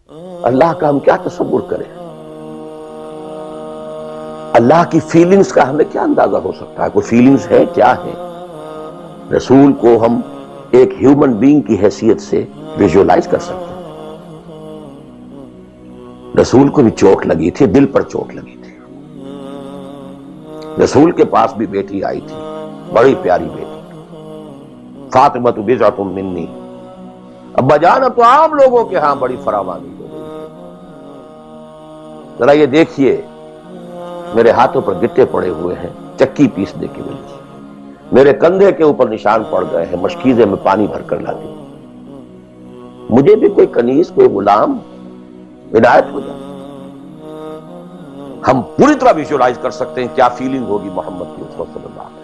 اللہ کا ہم کیا تصور کریں؟ اللہ کی فیلنگز کا ہمیں کیا اندازہ ہو سکتا ہے؟ کوئی فیلنگز ہے؟ کیا ہے؟ رسول کو ہم ایک ہیومن بینگ کی حیثیت سے ویژولائز کر سکتے ہیں۔ رسول کو بھی چوٹ لگی تھی، دل پر چوٹ لگی تھی۔ رسول کے پاس بھی بیٹی آئی تھی، بڑی پیاری بیٹی، فاطمہ بضعۃ منی۔ ابا جان اب تو عام لوگوں کے ہاں بڑی فراوانی ہو گئی۔ ذرا یہ دیکھیے، میرے ہاتھوں پر گٹے پڑے ہوئے ہیں چکی پیسنے کی وجہ سے، میرے کندھے کے اوپر نشان پڑ گئے ہیں، مشکیزے میں پانی بھر کر لاتی، مجھے بھی کوئی کنیز، کوئی غلام عنایت ہو جائے۔ ہم پوری طرح ویژولائز کر سکتے ہیں کیا فیلنگ ہوگی محمد کی اسوہ صلی اللہ علیہ وسلم۔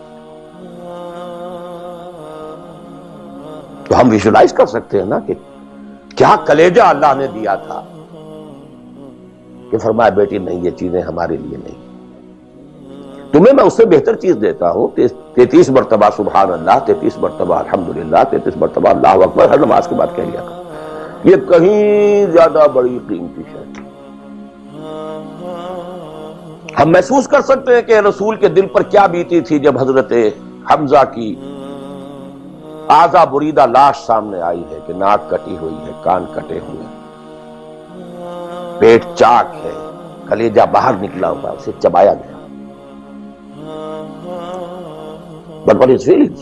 تو ہم ویژولائز کر سکتے ہیں نا کہ کیا کلیجہ اللہ نے دیا تھا کہ فرمایا بیٹی نہیں، یہ چیزیں ہمارے لیے نہیں، تمہیں میں اس سے بہتر چیز دیتا ہوں۔ 33 مرتبہ سبحان اللہ، 33 مرتبہ الحمدللہ، 33 مرتبہ اللہ اکبر ہر نماز کے بعد کہہ لیا کر، یہ کہیں زیادہ بڑی قیمتی ہے۔ ہم محسوس کر سکتے ہیں کہ رسول کے دل پر کیا بیتی تھی جب حضرت حمزہ کی اعضا بریدہ لاش سامنے آئی ہے کہ ناک کٹی ہوئی ہے، کان کٹے ہوئے، پیٹ چاک ہے، کلیجہ باہر نکلا ہوا، اسے چبایا گیا۔ But what is feelings؟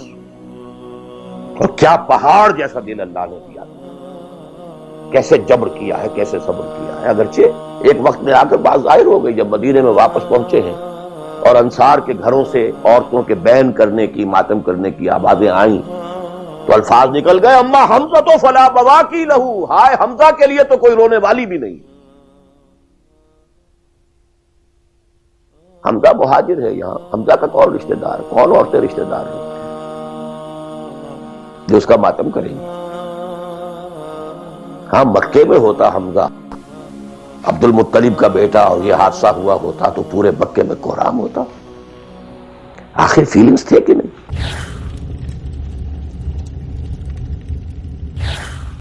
اور کیا پہاڑ جیسا دل اللہ نے دیا تھا، کیسے جبر کیا ہے، کیسے صبر کیا ہے۔ اگرچہ ایک وقت میں آ کر بات ظاہر ہو گئی، جب مدینے میں واپس پہنچے ہیں اور انصار کے گھروں سے عورتوں کے بین کرنے کی، ماتم کرنے کی آوازیں آئیں تو الفاظ نکل گئے، اما حمزہ تو فلا بواکی لہو، ہائے حمزہ کے لیے تو کوئی رونے والی بھی نہیں۔ حمزہ مہاجر ہے، یہاں حمزہ کا کون رشتہ دار، کون عورتیں رشتہ دار ہیں جو اس کا ماتم کریں گے؟ ہاں مکے میں ہوتا حمزہ عبد المطلب کا بیٹا اور یہ حادثہ ہوا ہوتا تو پورے مکے میں کوہرام ہوتا۔ آخر فیلنگز تھے کہ نہیں؟